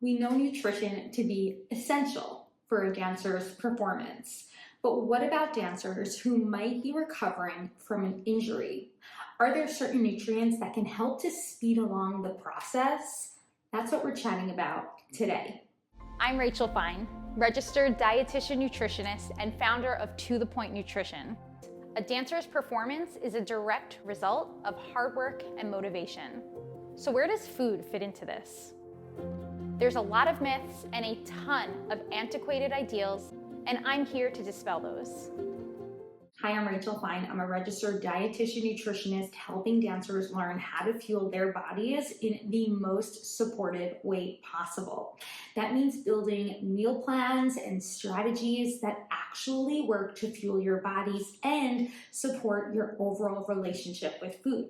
We know nutrition to be essential for a dancer's performance. But what about dancers who might be recovering from an injury? Are there certain nutrients that can help to speed along the process? That's what we're chatting about today. I'm Rachel Fine, registered dietitian nutritionist and founder of To The Point Nutrition. A dancer's performance is a direct result of hard work and motivation. So where does food fit into this? There's a lot of myths and a ton of antiquated ideals, and I'm here to dispel those. Hi, I'm Rachel Fine. I'm a registered dietitian nutritionist helping dancers learn how to fuel their bodies in the most supportive way possible. That means building meal plans and strategies that actually work to fuel your bodies and support your overall relationship with food.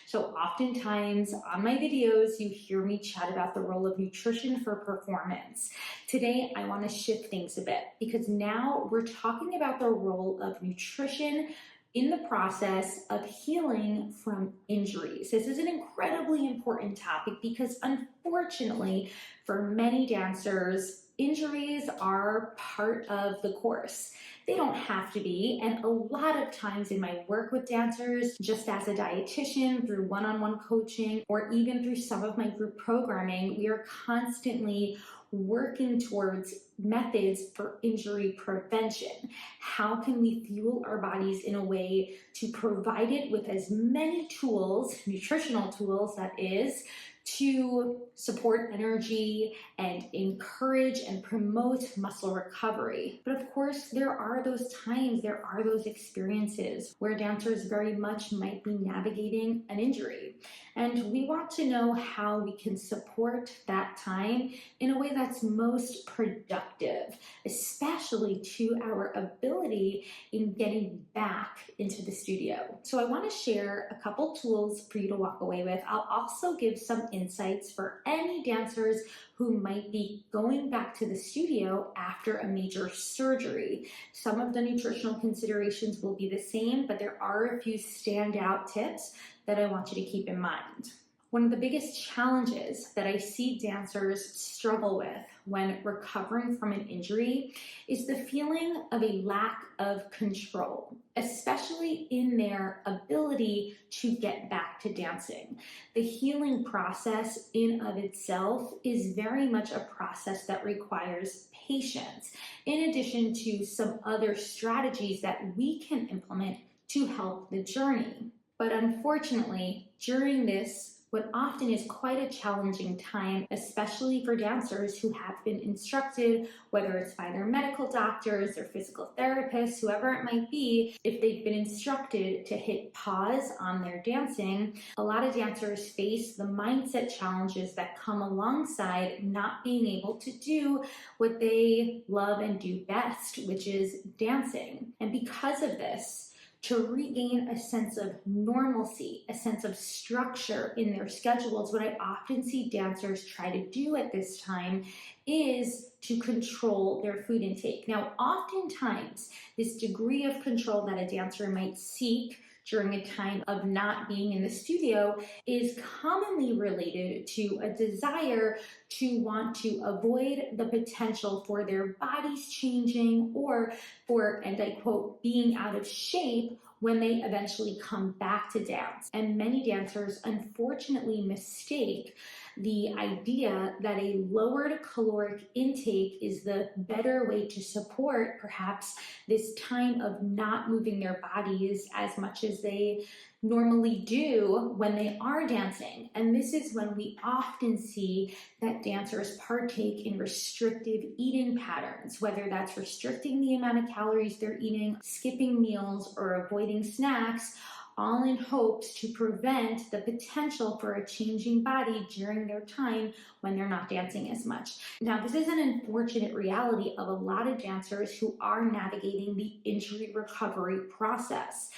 So oftentimes on my videos, you hear me chat about the role of nutrition for performance. Today, I want to shift things a bit because now we're talking about the role of nutrition in the process of healing from injuries. This is an incredibly important topic because unfortunately, for many dancers, injuries are part of the course. They don't have to be, and a lot of times in my work with dancers, just as a dietitian, through one-on-one coaching, or even through some of my group programming, we are constantly working towards methods for injury prevention. How can we fuel our bodies in a way to provide it with as many tools, nutritional tools that is, to support energy and encourage and promote muscle recovery. But of course, there are those times, there are those experiences where dancers very much might be navigating an injury. And we want to know how we can support that time in a way that's most productive, especially to our ability in getting back into the studio. So I want to share a couple tools for you to walk away with. I'll also give some insights for any dancers who might be going back to the studio after a major surgery. Some of the nutritional considerations will be the same, but there are a few standout tips that I want you to keep in mind. One of the biggest challenges that I see dancers struggle with when recovering from an injury is the feeling of a lack of control, especially in their ability to get back to dancing. The healing process in of itself is very much a process that requires patience, in addition to some other strategies that we can implement to help the journey. But unfortunately, during this, what often is quite a challenging time, especially for dancers who have been instructed, whether it's by their medical doctors, their physical therapists, whoever it might be, if they've been instructed to hit pause on their dancing, a lot of dancers face the mindset challenges that come alongside not being able to do what they love and do best, which is dancing. And because of this, to regain a sense of normalcy, a sense of structure in their schedules, what I often see dancers try to do at this time is to control their food intake. Now, oftentimes, this degree of control that a dancer might seek during a time of not being in the studio is commonly related to a desire to want to avoid the potential for their bodies changing or for, and I quote, being out of shape when they eventually come back to dance. And many dancers unfortunately mistake the idea that a lowered caloric intake is the better way to support perhaps this time of not moving their bodies as much as they normally do when they are dancing. And this is when we often see that dancers partake in restrictive eating patterns, whether that's restricting the amount of calories they're eating, skipping meals, or avoiding snacks, all in hopes to prevent the potential for a changing body during their time when they're not dancing as much. Now, this is an unfortunate reality of a lot of dancers who are navigating the injury recovery process.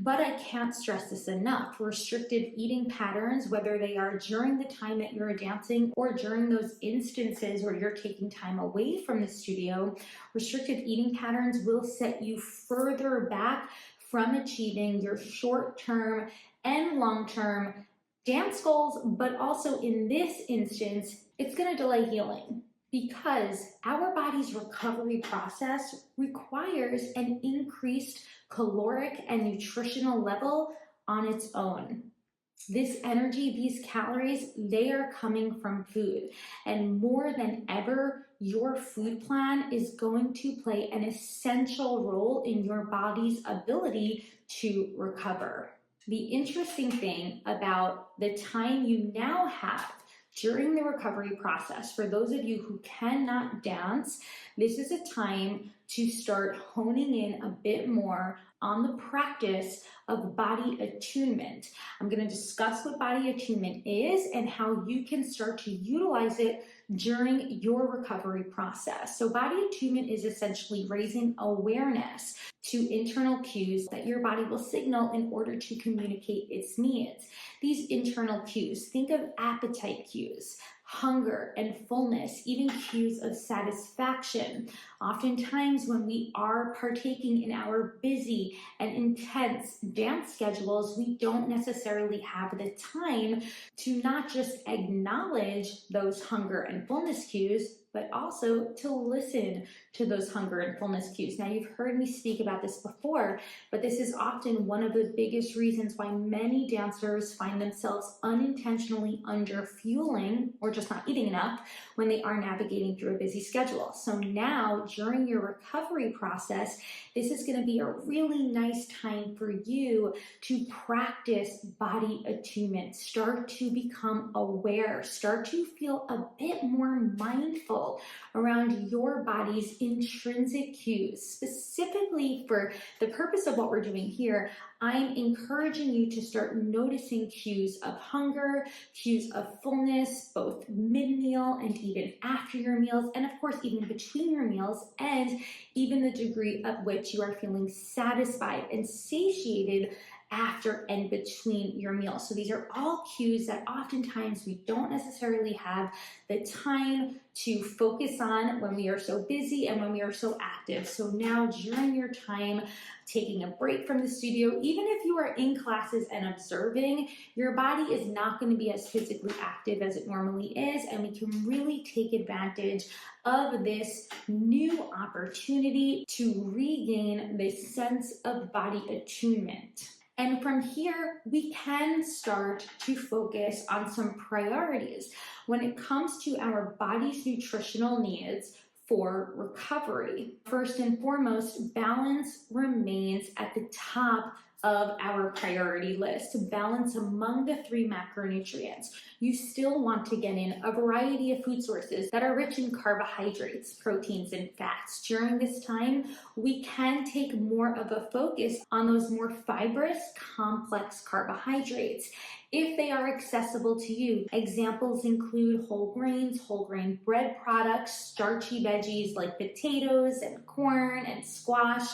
But I can't stress this enough. Restrictive eating patterns, whether they are during the time that you're dancing or during those instances where you're taking time away from the studio, restrictive eating patterns will set you further back from achieving your short-term and long-term dance goals, but also in this instance, it's going to delay healing. Because our body's recovery process requires an increased caloric and nutritional level on its own. This energy, these calories, they are coming from food. And more than ever, your food plan is going to play an essential role in your body's ability to recover. The interesting thing about the time you now have during the recovery process, for those of you who cannot dance, this is a time to start honing in a bit more on the practice of body attunement. I'm going to discuss what body attunement is and how you can start to utilize it during your recovery process. So body attunement is essentially raising awareness to internal cues that your body will signal in order to communicate its needs. These internal cues, think of appetite cues, hunger and fullness, even cues of satisfaction. Oftentimes when we are partaking in our busy and intense dance schedules, we don't necessarily have the time to not just acknowledge those hunger and fullness cues, but also to listen to those hunger and fullness cues. Now, you've heard me speak about this before, but this is often one of the biggest reasons why many dancers find themselves unintentionally under-fueling or just not eating enough when they are navigating through a busy schedule. So now, during your recovery process, this is going to be a really nice time for you to practice body attunement. Start to become aware. Start to feel a bit more mindful around your body's intrinsic cues. Specifically for the purpose of what we're doing here, I'm encouraging you to start noticing cues of hunger, cues of fullness, both mid-meal and even after your meals, and of course even between your meals, and even the degree at which you are feeling satisfied and satiated after and between your meals. So these are all cues that oftentimes we don't necessarily have the time to focus on when we are so busy and when we are so active. So now during your time taking a break from the studio, even if you are in classes and observing, your body is not going to be as physically active as it normally is, and we can really take advantage of this new opportunity to regain this sense of body attunement. And from here, we can start to focus on some priorities when it comes to our body's nutritional needs for recovery. First and foremost, balance remains at the top of our priority list. Balance among the 3 macronutrients. You still want to get in a variety of food sources that are rich in carbohydrates, proteins, and fats. During this time, we can take more of a focus on those more fibrous, complex carbohydrates if they are accessible to you. Examples include whole grains, whole grain bread products, starchy veggies like potatoes and corn and squash,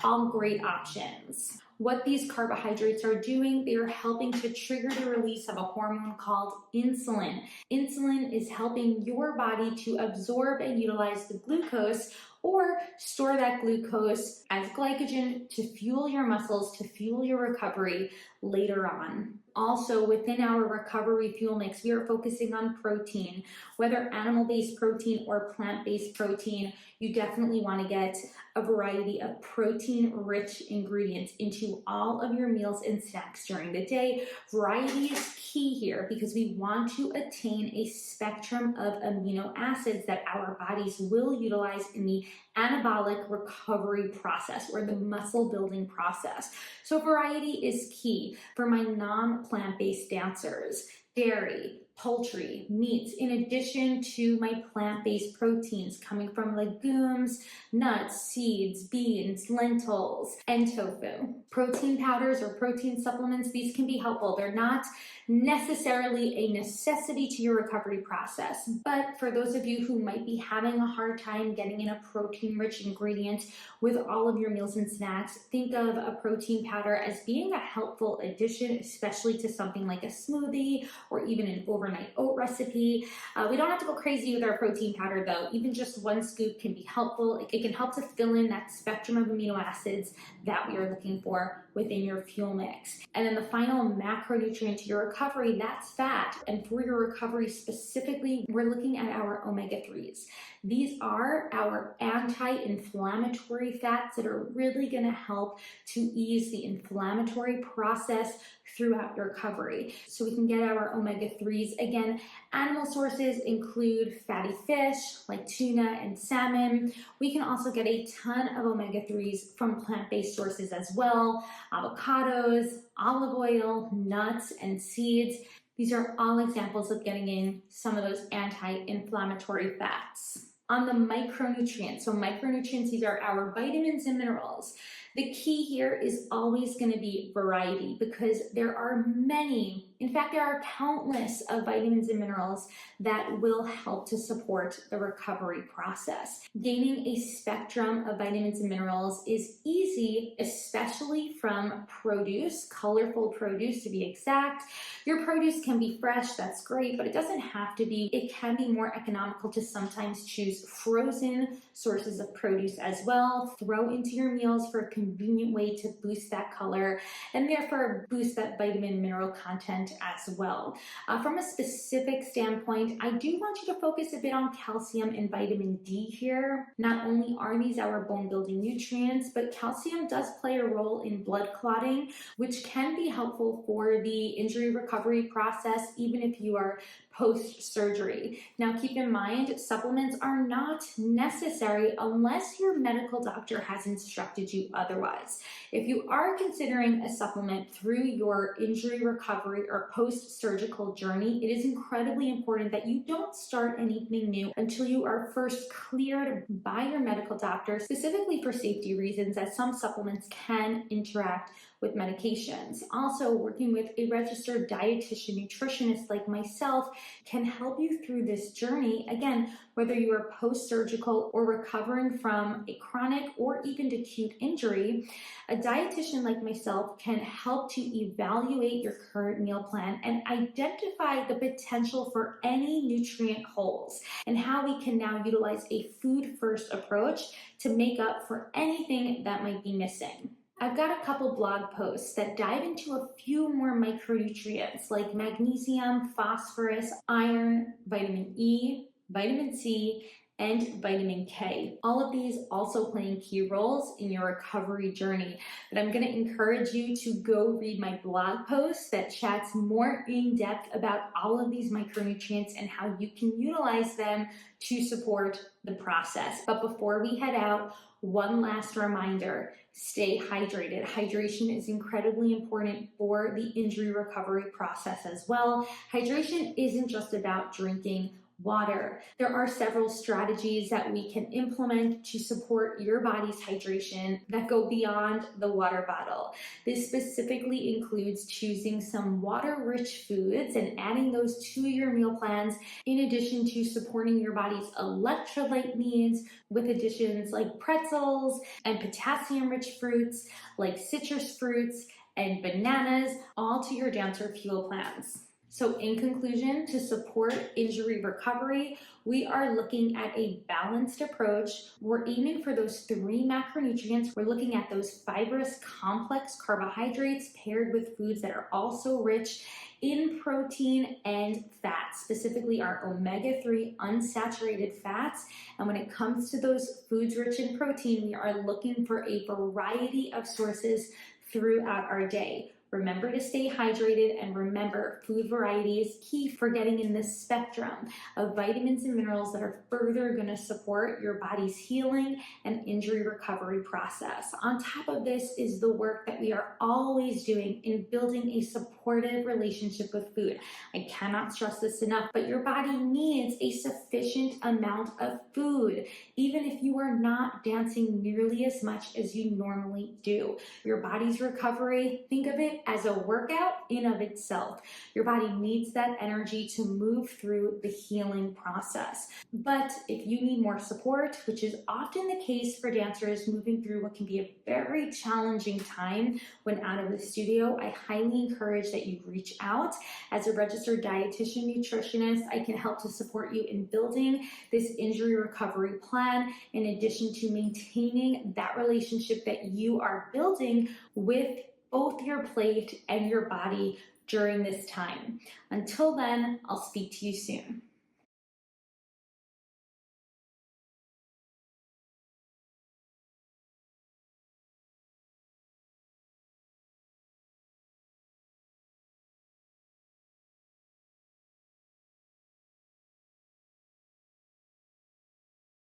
all great options. What these carbohydrates are doing, they are helping to trigger the release of a hormone called insulin. Insulin is helping your body to absorb and utilize the glucose or store that glucose as glycogen to fuel your muscles, to fuel your recovery later on. Also, within our recovery fuel mix, we are focusing on protein. Whether animal-based protein or plant-based protein, you definitely want to get a variety of protein-rich ingredients into all of your meals and snacks during the day. Variety is key here because we want to attain a spectrum of amino acids that our bodies will utilize in the anabolic recovery process or the muscle building process. So variety is key. For my non-plant-based dancers, dairy, poultry, meats, in addition to my plant-based proteins coming from legumes, nuts, seeds, beans, lentils, and tofu. Protein powders or protein supplements, these can be helpful. They're not necessarily a necessity to your recovery process, but for those of you who might be having a hard time getting in a protein-rich ingredient with all of your meals and snacks, think of a protein powder as being a helpful addition, especially to something like a smoothie or even an overnight oat recipe. We don't have to go crazy with our protein powder though. Even just 1 scoop can be helpful. It can help to fill in that spectrum of amino acids that we are looking for within your fuel mix. And then the final macronutrient to your recovery, that's fat. And for your recovery specifically, we're looking at our omega-3s. These are our anti-inflammatory fats that are really going to help to ease the inflammatory process throughout your recovery. So we can get our omega-3s. Again, animal sources include fatty fish like tuna and salmon. We can also get a ton of omega-3s from plant-based sources as well, avocados, olive oil, nuts, and seeds. These are all examples of getting in some of those anti-inflammatory fats. On the micronutrients, so micronutrients, these are our vitamins and minerals. The key here is always going to be variety, because there are many, in fact, there are countless of vitamins and minerals that will help to support the recovery process. Gaining a spectrum of vitamins and minerals is easy, especially from produce, colorful produce to be exact. Your produce can be fresh, that's great, but it doesn't have to be. It can be more economical to sometimes choose frozen sources of produce as well. Throw into your meals for a convenient way to boost that color and therefore boost that vitamin and mineral content as well. From a specific standpoint, I do want you to focus a bit on calcium and vitamin D here. Not only are these our bone building nutrients, but calcium does play a role in blood clotting, which can be helpful for the injury recovery process, even if you are post-surgery. Now keep in mind, supplements are not necessary unless your medical doctor has instructed you otherwise. If you are considering a supplement through your injury recovery or post-surgical journey, it is incredibly important that you don't start anything new until you are first cleared by your medical doctor, specifically for safety reasons, as some supplements can interact with medications. Also, working with a registered dietitian nutritionist like myself can help you through this journey. Again, whether you are post-surgical or recovering from a chronic or even acute injury, a dietitian like myself can help to evaluate your current meal plan and identify the potential for any nutrient holes and how we can now utilize a food-first approach to make up for anything that might be missing. I've got a couple blog posts that dive into a few more micronutrients like magnesium, phosphorus, iron, vitamin E, vitamin C, and vitamin K. All of these also playing key roles in your recovery journey. But I'm going to encourage you to go read my blog post that chats more in depth about all of these micronutrients and how you can utilize them to support the process. But before we head out, one last reminder, stay hydrated. Hydration is incredibly important for the injury recovery process as well. Hydration isn't just about drinking water. There are several strategies that we can implement to support your body's hydration that go beyond the water bottle. This specifically includes choosing some water-rich foods and adding those to your meal plans, in addition to supporting your body's electrolyte needs with additions like pretzels and potassium-rich fruits like citrus fruits and bananas, all to your dancer fuel plans. So in conclusion, to support injury recovery, we are looking at a balanced approach. We're aiming for those 3 macronutrients. We're looking at those fibrous, complex carbohydrates paired with foods that are also rich in protein and fats, specifically our omega-3 unsaturated fats. And when it comes to those foods rich in protein, we are looking for a variety of sources throughout our day. Remember to stay hydrated, and remember, food variety is key for getting in this spectrum of vitamins and minerals that are further going to support your body's healing and injury recovery process. On top of this is the work that we are always doing in building a supportive relationship with food. I cannot stress this enough, but your body needs a sufficient amount of food, even if you are not dancing nearly as much as you normally do. Your body's recovery, think of it as a workout in of itself. Your body needs that energy to move through the healing process. But if you need more support, which is often the case for dancers moving through what can be a very challenging time when out of the studio, I highly encourage that you reach out. As a registered dietitian nutritionist, I can help to support you in building this injury recovery plan, in addition to maintaining that relationship that you are building with both your plate and your body during this time. Until then, I'll speak to you soon.